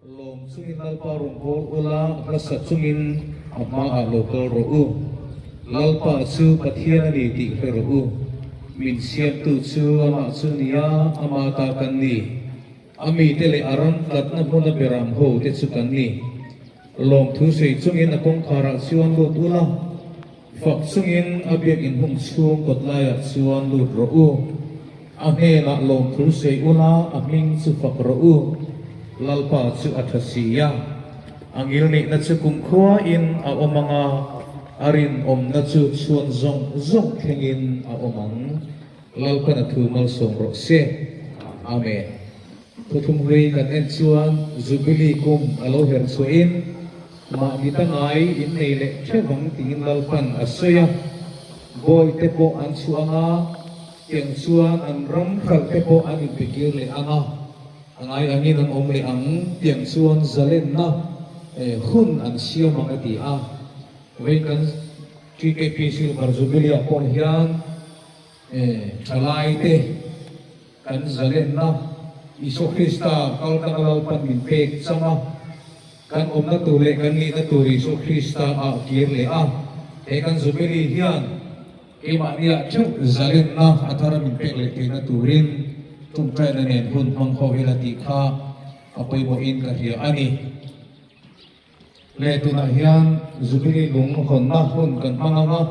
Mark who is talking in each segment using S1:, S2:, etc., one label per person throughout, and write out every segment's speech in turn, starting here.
S1: lom sungin lalpa rungkol ula rasa sungin amma a lokal ro'u lalpa su pathian ni ti ro'u min siam tu su ama su niya ama ta kan ni ami tele aram kat na huna beram ho te su kan ni lom thu sei sungin akong khara siwan lut ula fak sungin abiak in hung sung kot laya siwan lut ro'u ame na lom thu sei ula aming su fak ro'u lalpa su athasiya angil ni na su kumkhua in a omanga arin om na su suan zong zong thengin a omang lalpa na thu mal song ro se amen thuthum hui kan en chuan zubili kum alo her so in ma mitangai in nei le thewang tingin lalpan asoya boy te po an suanga tiang suan an ram khal te po an impikir le anga angai angin ang omle ang tiang suan zalen na hun an siya mga ti a wen kan TKP sil barzubili apon hiyan chalai te kan zalen na Iso Krista kalkan lalpan min pek sama kan om na tule kan li na turi Iso Krista a kirle a kan zubili hiyan ima niya chuk zalen na atara min pek le na turin tung try na nen hun mang ho hilati kha apoy mo in ka hiya ani le tu na hiyan zubili lung hon na hun kan mangama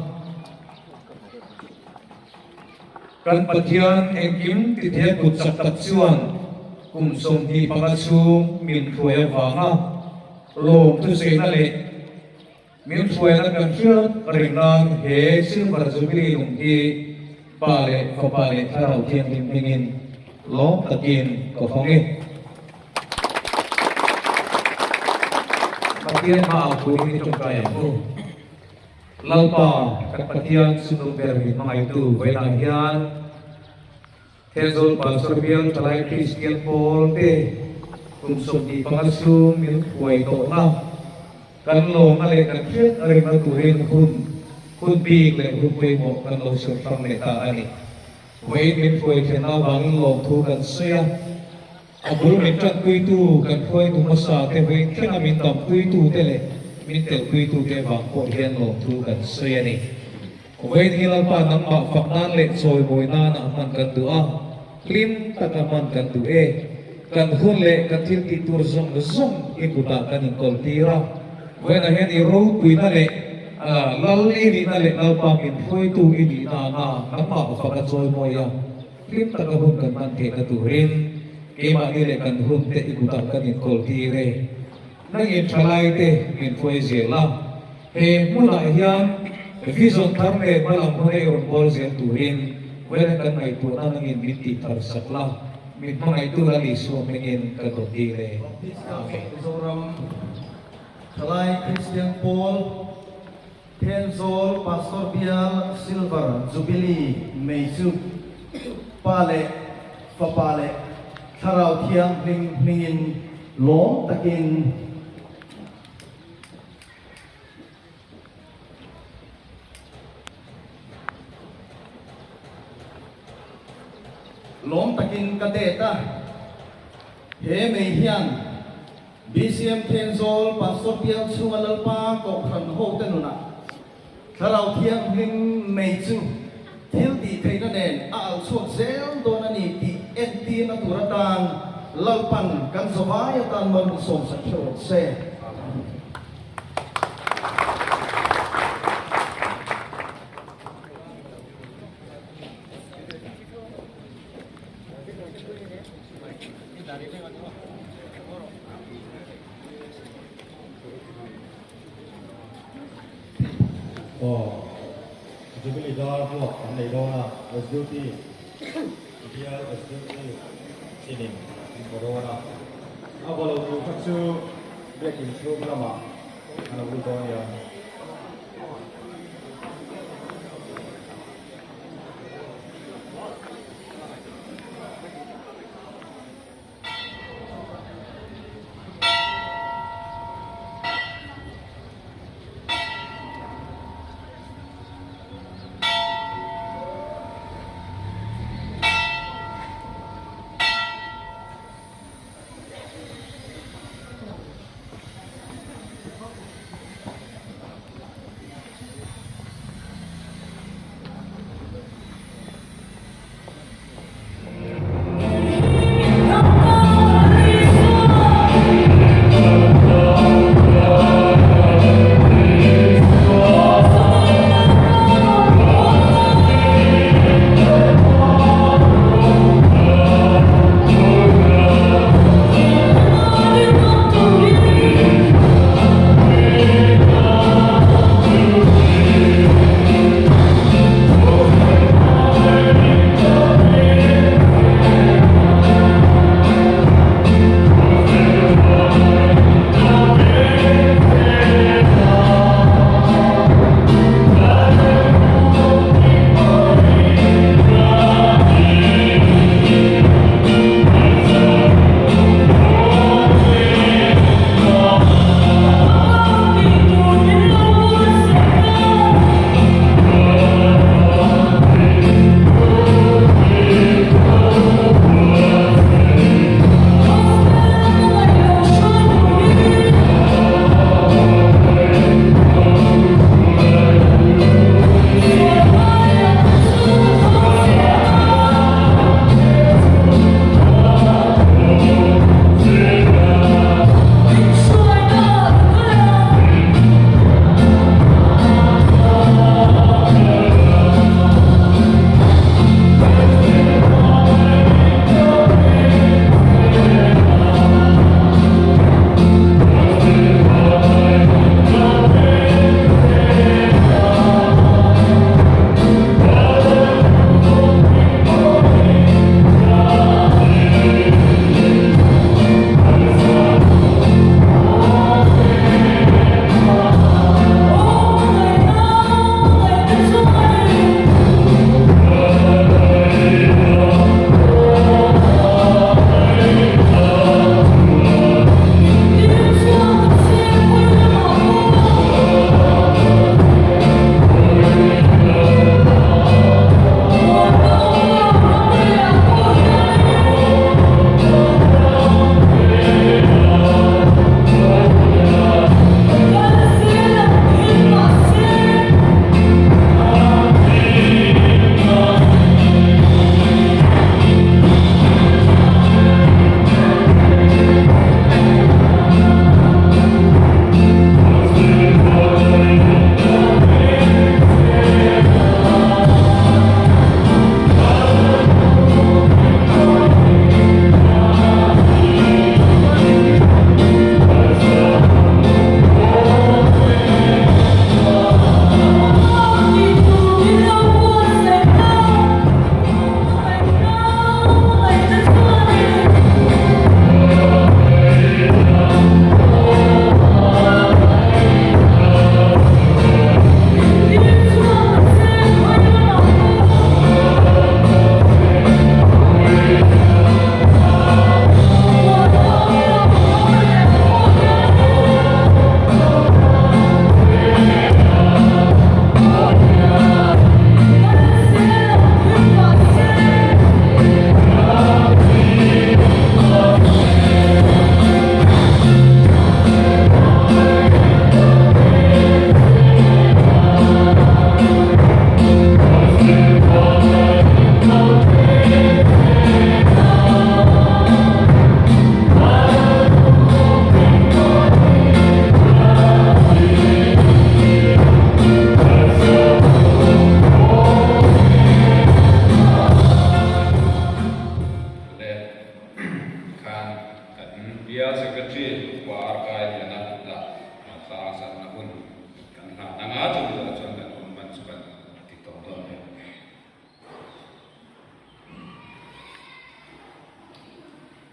S1: kan pathian engkim tithia kut saktat suan kum som hi pangasum min thuya wanga lom tu sei na le min thuya na kan hian ringan he silver zubili lung hi pale ko pale tharau thiang lim mingin lom takin ko fongi pathian ma aku ni chung kaya ko lalpa kan pathian sunu ber min mangai tu wena hian Hezol Balsorbian Talai Christian Paul te kumsum di pangasum min huay to na kan lo ngale kan fiat ari matuhin hun big le hun huay mo kan lo sur fang le ta ani huay min huay kena bang lo thu kan suya abul min chan kui tu kan huay tu masa te huay kena min tam kui tu te le min tel kui tu te bang ko hian lo thu kan suya ni huay hilal pa nang ma faknan le soy boy na na man kan tu a klim takaman kan tu kan hun le kan til ti tur zong zong ikuta kan in kol tira when ahen I road tu na le lal ini na le lal pa min foi tu ini na nang ma fa ka soy mo ya klim takahun kan man te ka tu rin ema ni le kan hun te ikuta kan in kol tire nang in thalai te min foi zela he mula hian vision tharne balam hone on bol zel tu rin wala kan may tuna nangin binti tarsakla min mga ito lali sumingin kadotire okay
S2: Zoram Talai Christian Paul Tenzol Pastor Bial Silver Jubilee Meisu Pale Fapale Tharau Thiang Mingin Lom Takin Lom takin kadeta he mei hian BCM Tenzol Pastor Bial Sungalalpa ko khan ho tenuna tharau thiang hing mei chu thil ti theina nen al chok zel dona ni ti nt na turatang lalpan kan sovaya tan mon som sa chot se
S3: Jubilee dar buat andai dona SDT dia SDT sini corona abalo tu kacu breaking through lama ana buton ya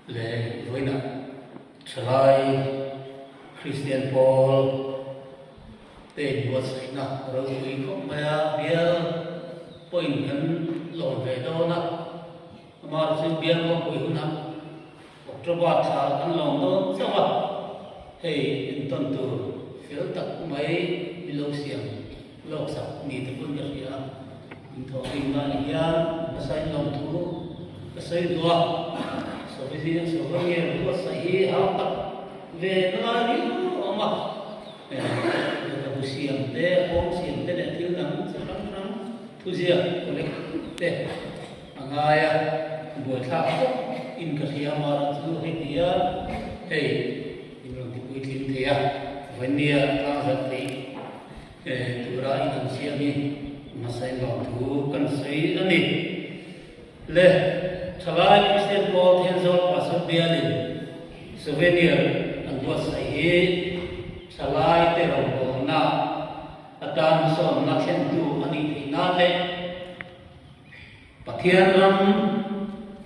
S4: le voina thlai Christian Paul te was na ro ui ko ma bia point kan lo ve do na ma sin bia ko ui na October sa kan lo do sawa hey in ton tu fil tak mai bilo siang lo sa ni te pun ka sia in tho ing na ni ya sai lo tu sai dua so vi so va ye ko sai ha tak về nó đi mà siam te om siam te để thiếu nắng sẽ lắm lắm thu diệp của lịch te angaya buổi tháp in cái gì mà ra thứ hay dia hey in lòng thì quý thiên thế à vấn đề ta rất thấy tu ra in làm siam đi mà sai lòng thu cần sai anh đi le thalai Christian Paul thiên dol pasal dia đi souvenir ang buat saya salai terong na atan son na sentu ani tinale pathian ram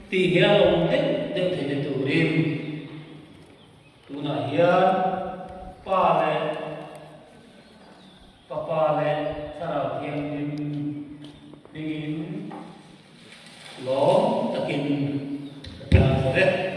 S4: ti hialong de thene turim tuna hia pa le sarau thiang din lo takin ta sore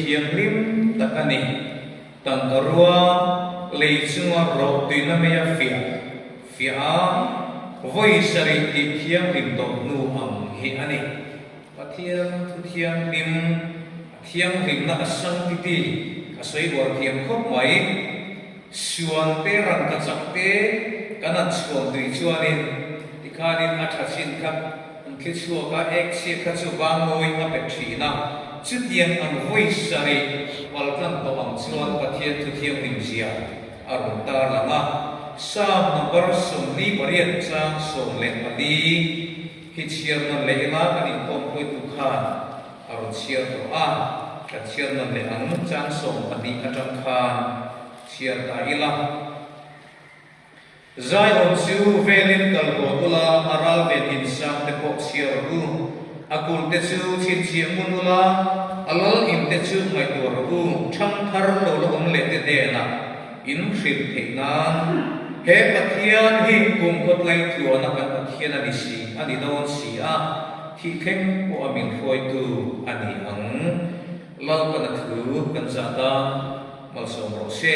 S1: thiang lim takani tangkarua leicunga ro tuina meya fia voi sari ti thiang lim to nu ang hi ani pathian thu thiang lim na asang ti asoi war thiam khop mai suan te ran ka chak te kana chuan dui chuanin tikhanin athachin khat khi chua ka ek se kha chu bang noi a pe thina chutian ang voi sari walkan to ang chuan pathian thu thiang lim zia arun ta lama sam number som ni barian chang som le ali hi chiar na le na ka ni kom poi tu khan arun chiar to a ka chiar na le ang chang som ani atang khan chiar ta ila Zion chu velin kalbotula aral ben insam te pok chiar ru akul te chu chin chiang munula alal im te chu mai tur ru thang thar lo lo om le te de na in ship the na he pathian hi kum kot lai thua na kan pathian ani si ani don si a thi khem ko amin khoi tu ani ang lau kan thu kan zata mal som ro se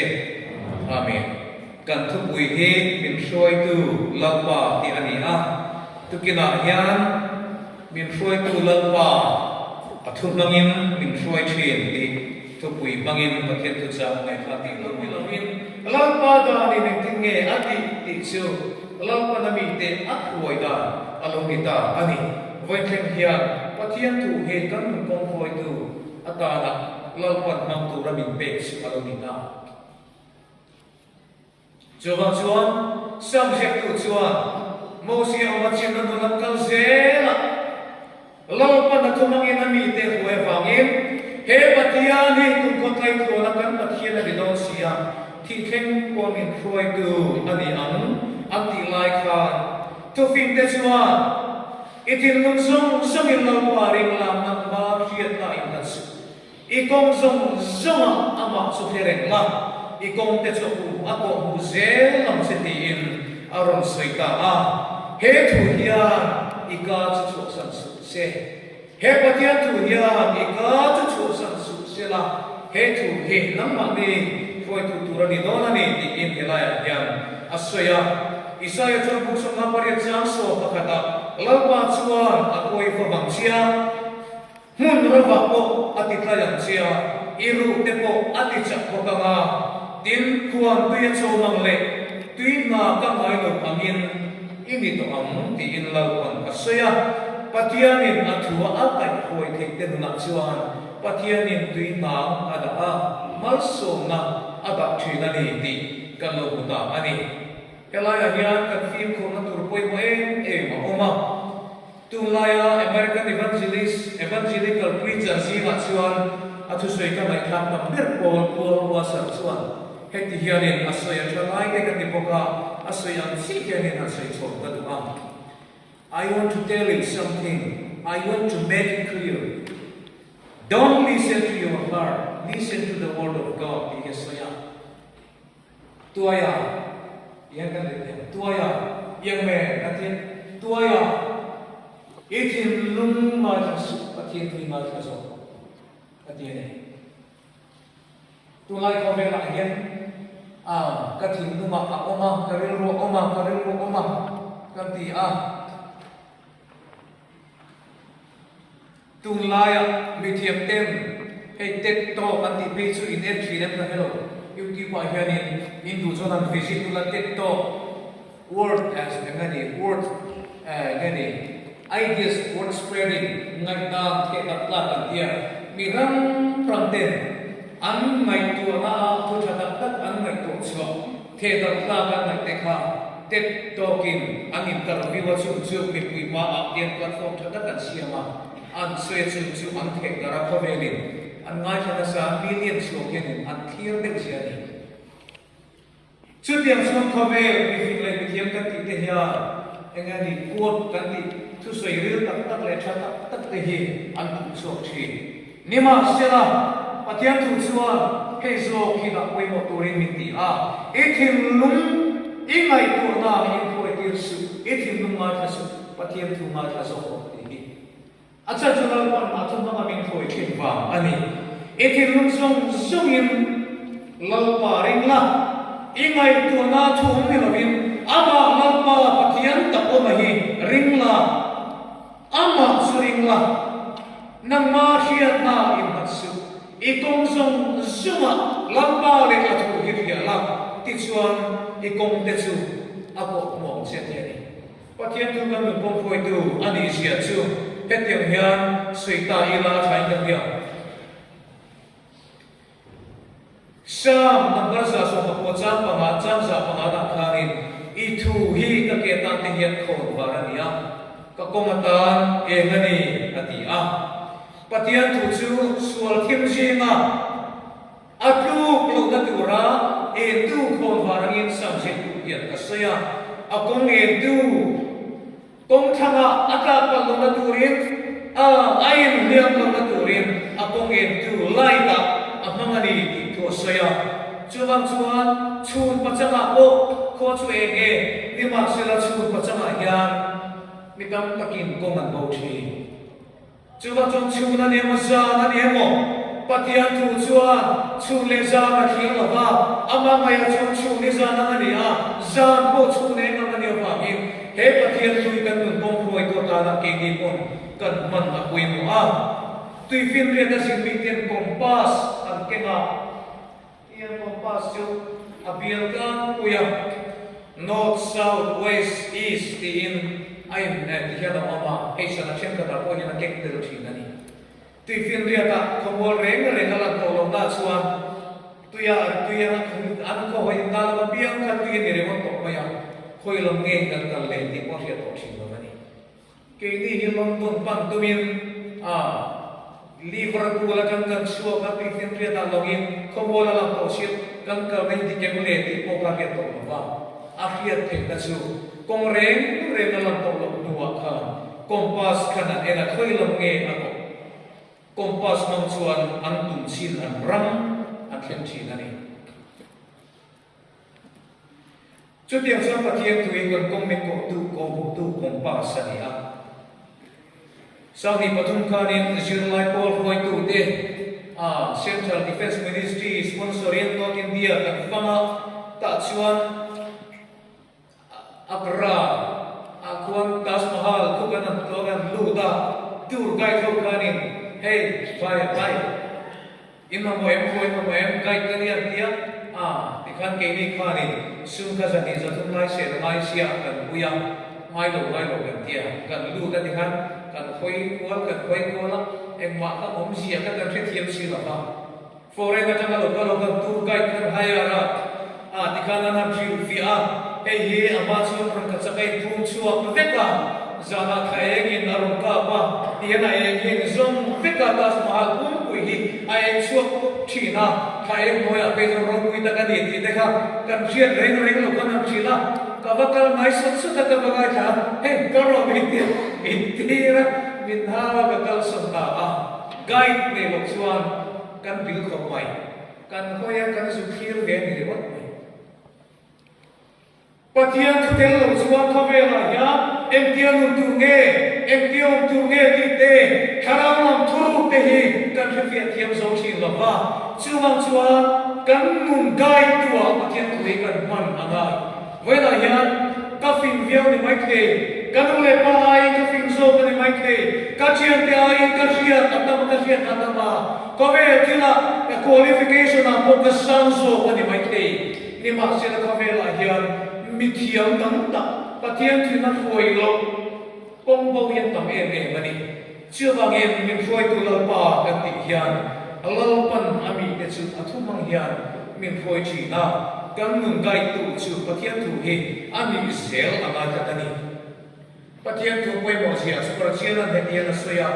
S1: amen kan thu bui hi min khoi tu lau pa ti ani a tu kina hian min khoi tu lau pa athu nangin min khoi thien ti tu bui bangin pathian tu cha ngai kha ti lo mi lo min lau pa da ni min tin nge ati ti chu lau pa na mi te at huai da alo mi ta ani voi thleng hian pathian tu he kan mun kong khoi tu ata na lau pa nam tu ra min pe chu alo mi ta chuan sam jek tu chuan mo si awat chin na lam kal zela lau pa na thumang in ami te huai wangin he pathian ni kum ko tlai tu na kan pathian na didon sia thi khem ko min khoi tu ani ang ati lai khan tu fin te chuan itin lung song in lau pa ring lam na ba khiat na in nas I kong zong ama su hereng la ikong te chu ako hu zel lam se ti in aron soita a he thu hian ika chu san su se he pathian thu hian ika chu san su se la he thu he nam ma ni foi tu tu ra ni dona ni ti in helaya hian asoya Isaya chu bu song na pariat chang so pakata lalpa chuan akoi fa bang sia mun ra va po ati tlayang sia iru te po ati chak ko kanga tin kuan tuya chomang le tuin na ka ngai lo angin ini to am ti in lalpan asoya patianin athua akai khoi thek te na chuan patianin tuin na ada a malso na ada thina ni ti kan lo ta ani elaya hian kan film ko na tur poi mo ma oma tulaya American evangelical preacher si ma chuan athu soi ka mai thap tam ber pol wa sa chuan heti hianin asoya thalai ke kan dipoka asoya si hianin asoi chok ka du am I want to tell you something. I want to make it clear. Don't listen to your heart. Listen to the word of God. Asoya tuaya yang kan tuaya yang me natin tuaya itin lung ma su patin tu ma so patin ne tulai ko vela again katin numa ka oma karelo oma kanti tulaya mithiam tem hey tet to kanti pe chu in entry nem ka hello yuki pa hianin hindu zonan visit tula tet to word as ngani word ngani ideas word spreading ngata ke tapla kan dia mirang pranten an ngai tu na tu thata tak an ngai tu chwa the tapla kan ngai te kha tet to kin angin kar viwa chu mi pui ma a tian platform thata kan siama an swe chu an the dara ko velin an ngai thana sa million slogan an clear de siani chu tiang song ko ve mi fi le mi tiang kan ti te ya engani quote kan ti thu soi ril tak le thata tak te hi an tu so thi nima sela patian tu suwa ke so ki da koi mo turin mi ti ethim lung ingai tu na in ko tir su ethim lung ma tha su patian tu ma tha so ko ti acha chunal pan ma thum ma min khoi thin wa ani
S4: Ekin lungsong sungin lalpa ringla ingay tuana thum nilovin ama lalpa pathian tapo mahi ringla ama suringla nang ma hiat na imatsu ikong song suma lalpa le atu hiriala tichuan ikong techu ako mo setiani pathian tu kan pong phoi tu ani sia chu petiang hian suita ila thain kan hian Sam number sa so kapocang pangacang sa panganak hanin itu hi kaketan tingyan ko barania kakomatan engani atia patian tuju sual kimjinga atu plognatura entu ko barangin samjin yan kasaya akong entu kong thanga ata plognaturin ayin liang plogaturin akong entu laita amangani saya cuman cuman pacama ko cu enge ni ma sila cu pacama yan mikam takin ko man bo thi cuman cu na ne ma za na ne mo patian tu cuan cu le za na thi la ba ama ma ya cu ni za na ni a za bo cu ne na ni ba hi he patian tu kan mun bong khoi ko ta na ke ni pon kan man na pui mo a tui fin ria da sing mi tian kompas an ke nga kompas jo abil kan puya north south west east in ain na tiada mama aisa na chen ka po ni na kek de thi na ni tu fin ria ta khomol reng la to na chuan tuya an ko hoi na la biang ka tu ni re mo to maya khoi lom nge kan kal le ti po ria to thi na ni ke ni hi lom ton pan tu min Liverpool akan kan suwa ka tin ria ta login komola la to shit kan ka ven di kemule ti po ka ke to ba akhir te ka su kong reng na la to lo nuwa ka kompas kana ena khoi lom nge ako kompas mang chuan an tum sin an ram an khem thi na ni chu tiang sa pathian tu in kong me ko tu kompas ani a Saudi Pathum Khanin Zirlai Paul Roy tu de Central Defense Ministry sponsorin North India kan fama ta chuan Agra akuan Taj Mahal kukan logan luda tur guide ho khanin hey bye imam guide kanian dia tikhan ke ni khanin sun ka jani jatum lai se lai sia kan buya mai lo kan dia kan luda tikhan kan khoi kuala engma ka om sia ka kan thiam si la ba foreign ka tanga lo ka tour guide kan hayara tikana na via he ama chu ran ka chakai thum chuak veka zana khaeng in arum ka ba tiana engin zom veka tas mahal pui hi ai chuak thina khaeng moya pe ro pui ta ka ni ti dekha kan thian reng lo kan thila kavakal mai sut ta bagai tha he karo itira minhawa bakal santa guide ne loksuan kan bil khomai kan khoya kan sukhir ve ni rewat pathian thutel loksuan khavela ya emtian tunge ti te kharam thuru te hi kan thia thiam so chi lova chuwang chuan kan mun guide tua pathian thui kan man anga wela hian kafin viau ni mai the kanung le pa ai ka fin so ni mai the ka chian te ai ka sia atama ko ve tila qualification a mo ka san so ni mai the ni ma se ka ve la hian mi thiam tam ta pathian thina foi lo pong bo yan tam mani chưa bằng em mình phơi tu lal pa kan ti hian alal pan ami te chu athumang hian min phơi chi na kan nun gai tu chu pathian thu hi ami sel anga ta tani pathian thu poi mo sia super chiana de dia na soya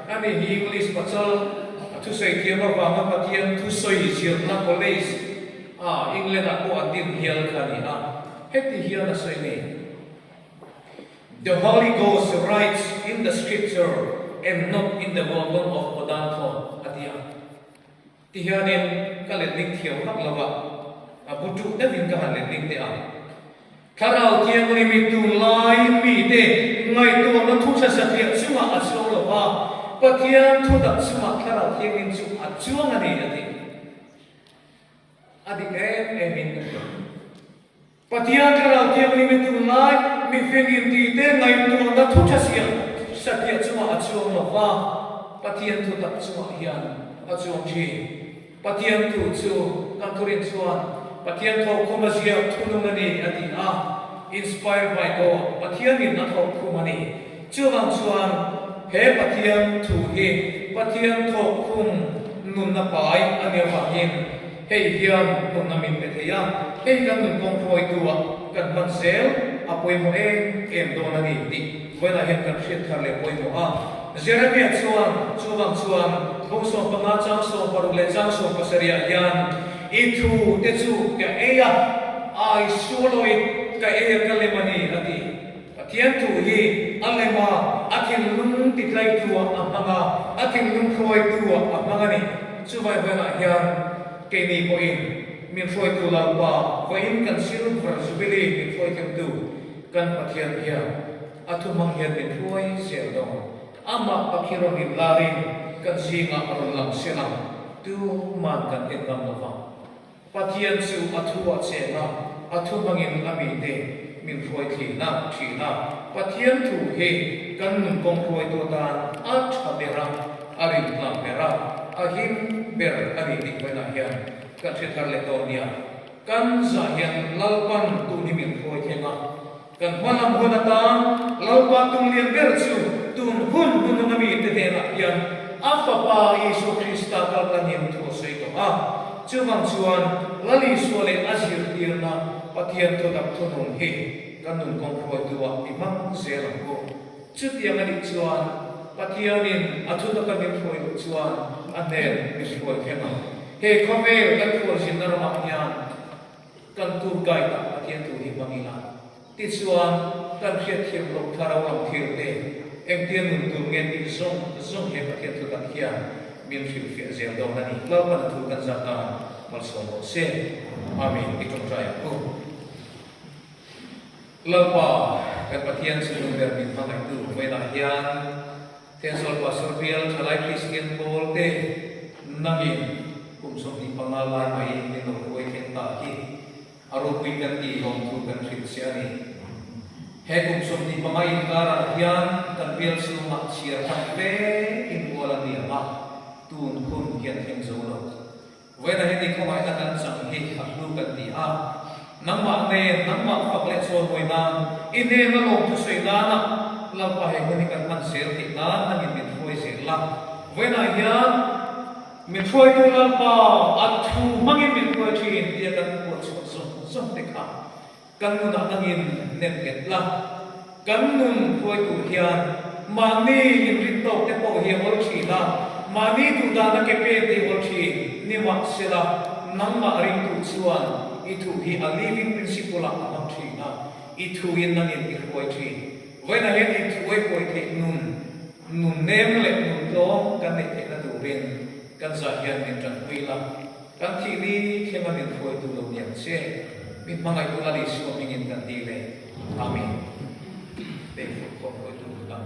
S4: ami hi english pachal thu sei thiam ba ma pathian thu soi chian na college england a ko atin hial khani heti hian na soi ne the Holy Ghost writes in the scripture and not in the volume of Kodanto atia tihanin kalening thiau hak lawa abutu da vin ka halening te karau tiang ni mi tu lai mi te ngai tu na thu sa sa thiam chuma aso lawa Pathian thu tak cuma kara thiang in chu achuang ani adi emin Pathian kara thiang ni metu lai mi fengin ti te ngai tu na thu chasia satya cuma achuang lo wa Pathian thu tak cuma hian achuang chi Pathian thu chu kanturin chuan Pathian tho khomasia thunungani adi inspired by God Pathian in na tho khumani chuang chuan he Pathian thu hi Pathian tho khum nun na pai ania fahin hei hian nun na min petheya hei kan nun kong phoi tua kan man sel apoi mo em do na ni ti wena hen kan shit thar le poi mo Jeremiah chuan bong so panga chang so paru le chang so pasaria yan itu te chu ka eya ai suloi ka eya kalemani ati Pathian thu hi alema akin lung tiklai tua amanga akin lung froi tua amanga ni chubai wena hian ke ni ko in min froi tu la ba ko in kan siru versibili min froi kem tu kan Pathian hian atu mang hian min froi sel dong ama pakhiro min larin kan singa aron lang silang tu man kan etam lova Pathian su atu achena atu mangin ami te min froi thina Pathian thu he kan nun kong froi to tan at habera ari la bera ahim ber ari ti bena hian kan thar le to nia kan za hian lalpan tu ni min froi thenga kan manam honata lalpa tung lian ber chu tun hun nami te na hian afapa Yesu Krista kal kanim thu sei to chuwang chuan lali suale azir tirna Pathian to tak thunung he kanun kong phoi tua imang zelang ko chutiang ani chuan Pathian in athu ta kanim phoi chuan anen mi phoi thema he khome kan phoi sin na ma hian kan tu kai ta Pathian tu hi mangila ti chuan kan khiat thiam lo tharaw lam thir te em tiên nun tu ngen ti zong he Pathian tu tak hian min fil fi zel do na ni law man tu kan za ta mal so mo se amin ikom trai ko lalpa kan Pathian sunu ber min hangai tu wena hian ten sol pastor bial thalai Christian Paul te nangin kumsom ni pangalai mai ni no koi ken ta ki aro pui kan ti hom tu kan fit siani he kumsom ni pamai kara hian kan bial sunu ma chia thang pe in wala ni ma tun kun kian theng zo lo wena he ni khomai ta kan sang he khlu kan ti nangma ne nangma pakle so hoina ine na lo tu sei dana lampa he ngani kan man sel ti na nangin min foi se la wena hian min foi tu lampa athu mangin min foi thi in dia kan ko so te kha kan nu na nangin nem ket la kan nun foi tu hian mani in rit to te po hi ol thi la mani tu da na ke pe te ol thi ni wa sela nangma ring tu chuan itu hi a living principle la am thina itu in nangin i foi thi wena he itu oi foi the nun nem le nun do kan ne te na du rin kan za hian min tan hui la kan thi ni khema min foi tu lo niam se min mangai tu la li so mingin kan di le amen te foi tu la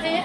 S5: Thế